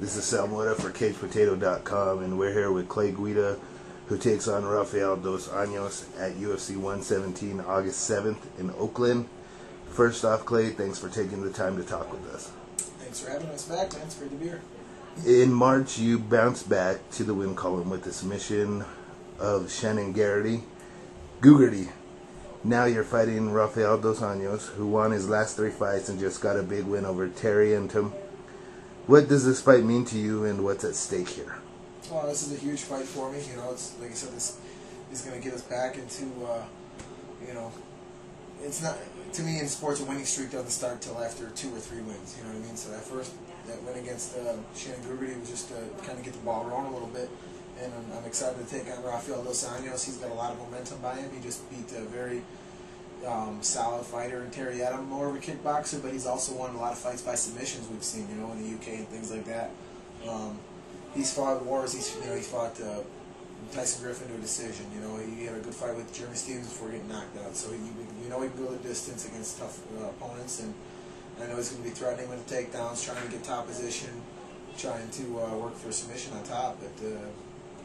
This is Mora for CagePotato.com, and we're here with Guida, who takes on Rafael Dos Anjos at UFC 117 August 7th in Oakland. First off, Clay, thanks for taking the time to talk with us. Thanks for having us back, man. It's great to be here. In March, you bounced back to the win column with the submission of Shannon Gugerty. Now you're fighting Rafael Dos Anjos, who won his last 3 fights and just got a big win over Terry and Tim. What does this fight mean to you, and what's at stake here? Well, this is a huge fight for me. You know, it's like I said, this is going to get us back into, you know, it's not, to me in sports, a winning streak doesn't start till after 2 or 3 wins. You know what I mean? So that win against Shannon Gugerty was just to kind of get the ball rolling a little bit. And I'm excited to take on Rafael Dos Anjos. He's got a lot of momentum by him. He just beat a very solid fighter in Terry Adam, more of a kickboxer, but he's also won a lot of fights by submissions we've seen, you know, in the UK and things like that. He's fought wars. He fought Tyson Griffin to a decision. You know, he had a good fight with Jeremy Stevens before getting knocked out. So you know he can go the distance against tough opponents, and I know he's going to be threatening with the takedowns, trying to get top position, trying to work for a submission on top. But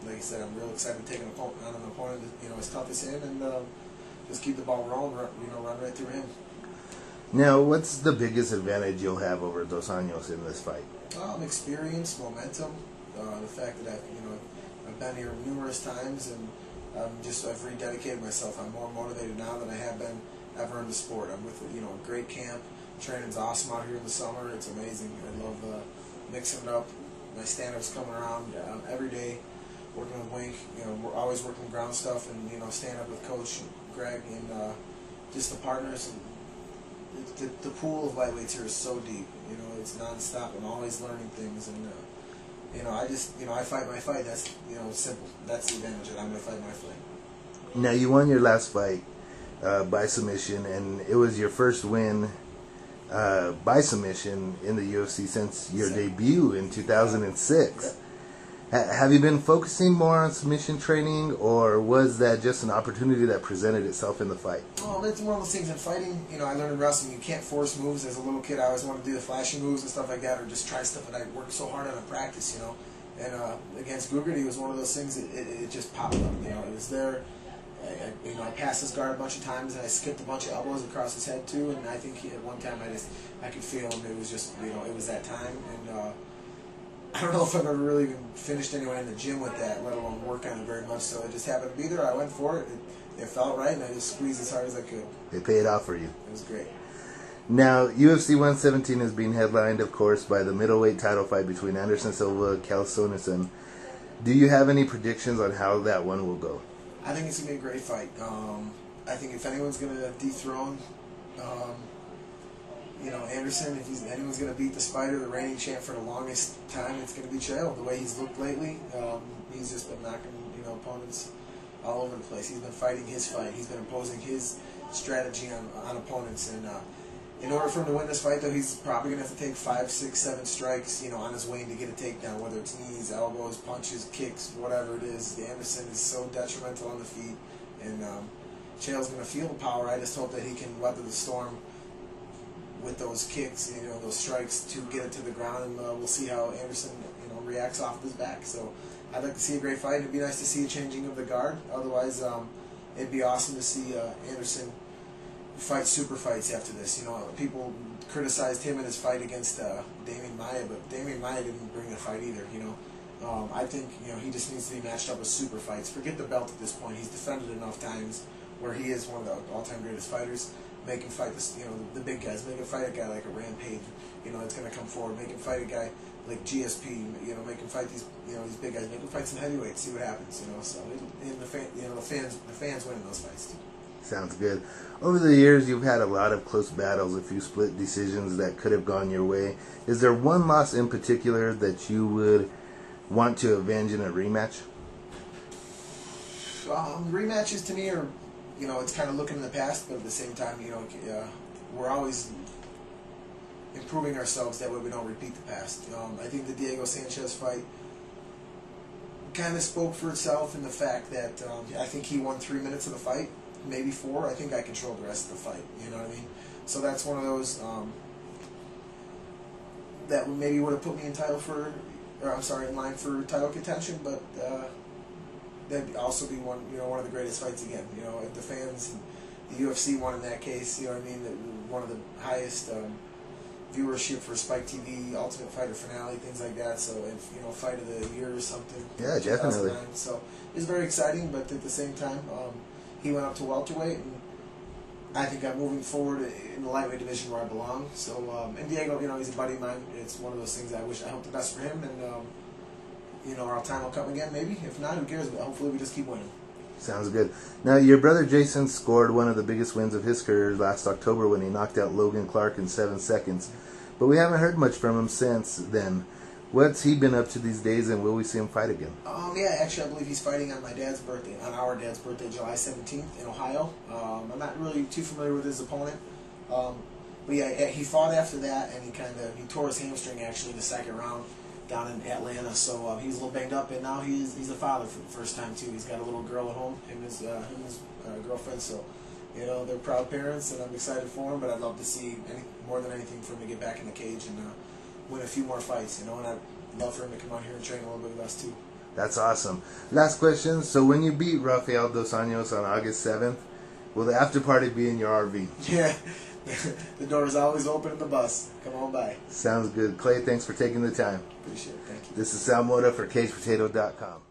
like I said, I'm real excited to take on an opponent that, you know, as tough as him, and just keep the ball rolling, you know, run right through him. Now, what's the biggest advantage you'll have over Dos Anjos in this fight? Experience, momentum, the fact that I've been here numerous times, and I've rededicated myself. I'm more motivated now than I have been ever in the sport. I'm with a great camp. Training's awesome out here in the summer. It's amazing. I love mixing it up. My stand-ups coming around every day. Working with Wink, you know, we're always working ground stuff, and you know, stand up with Coach Greg and just the partners. And the pool of lightweights here is so deep. You know, it's nonstop. I'm always learning things, and you know, I fight my fight. That's, you know, simple. That's the advantage that I'm going to fight my fight. Now, you won your last fight by submission, and it was your first win by submission in the UFC since your debut in 2006. Have you been focusing more on submission training, or was that just an opportunity that presented itself in the fight? Well, that's one of those things in fighting. You know, I learned in wrestling you can't force moves. As a little kid, I always wanted to do the flashy moves and stuff like that, or just try stuff that I worked so hard on in practice, you know. And against Gugerty, it was one of those things, it just popped up, you know. It was there. I passed his guard a bunch of times, and I skipped a bunch of elbows across his head, too. And I think at one time I could feel him. It was just, you know, it was that time. And I don't know if I've ever really even finished anyone in the gym with that, let alone work on it very much. So it just happened to be there. I went for it. It felt right, and I just squeezed as hard as I could. It paid off for you. It was great. Now, UFC 117 is being headlined, of course, by the middleweight title fight between Anderson Silva and Chael Sonnen. Do you have any predictions on how that one will go? I think it's going to be a great fight. I think if anyone's going to dethrone you know, Anderson, if anyone's going to beat the Spider, the reigning champ for the longest time, it's going to be Chael. The way he's looked lately, he's just been knocking, you know, opponents all over the place. He's been fighting his fight. He's been imposing his strategy on opponents. And in order for him to win this fight, though, he's probably going to have to take 5, 6, 7 strikes, you know, on his way to get a takedown, whether it's knees, elbows, punches, kicks, whatever it is. Anderson is so detrimental on the feet, and Chael's going to feel the power. I just hope that he can weather the storm with those kicks, you know, those strikes to get it to the ground, and we'll see how Anderson, you know, reacts off of his back. So I'd like to see a great fight. It'd be nice to see a changing of the guard. Otherwise, it'd be awesome to see Anderson fight super fights after this. You know, people criticized him in his fight against Damian Maia, but Damian Maia didn't bring a fight either. You know, I think, you know, he just needs to be matched up with super fights. Forget the belt at this point. He's defended enough times where he is one of the all-time greatest fighters. Make him fight this, you know, the big guys. Make him fight a guy like a Rampage, you know, that's going to come forward. Make him fight a guy like GSP, you know, make him fight these, you know, these big guys. Make him fight some heavyweights. See what happens, you know. So, and the fans win in those fights too. Sounds good. Over the years, you've had a lot of close battles, a few split decisions that could have gone your way. Is there one loss in particular that you would want to avenge in a rematch? Rematches to me are, you know, it's kind of looking in the past, but at the same time, you know, we're always improving ourselves. That way we don't repeat the past. I think the Diego Sanchez fight kind of spoke for itself in the fact that I think he won 3 minutes of the fight, maybe 4. I think I controlled the rest of the fight. You know what I mean? So that's one of those that maybe would have put me in title for in line for title contention, but that'd also be one of the greatest fights again. If the fans, the UFC won in that case, you know what I mean, one of the highest viewership for Spike TV, Ultimate Fighter finale, things like that. So if fight of the year or something. Yeah, definitely. So it's very exciting, but at the same time, he went up to welterweight, and I think I'm moving forward in the lightweight division where I belong. So and Diego, he's a buddy of mine. It's one of those things I hope the best for him, and our time will come again. Maybe if not, who cares? But hopefully we just keep winning. Sounds good. Now, your brother Jason scored one of the biggest wins of his career last October when he knocked out Logan Clark in 7 seconds. But we haven't heard much from him since then. What's he been up to these days, and will we see him fight again? Yeah, actually, I believe he's fighting on our dad's birthday, July 17th in Ohio. I'm not really too familiar with his opponent. But yeah, he fought after that, and he tore his hamstring actually in the second round down in Atlanta. So he was a little banged up, and now he's a father for the first time too. He's got a little girl at home, him and his girlfriend. So they're proud parents, and I'm excited for him. But I'd love to see more than anything for him to get back in the cage and win a few more fights. And I'd love for him to come out here and train a little bit with us too. That's awesome. Last question. So when you beat Rafael Dos Anjos on August 7th, will the after party be in your RV? Yeah. The door is always open in the bus. Come on by. Sounds good. Clay, thanks for taking the time. Appreciate it. Thank you. This is Mora for CagePotato.com.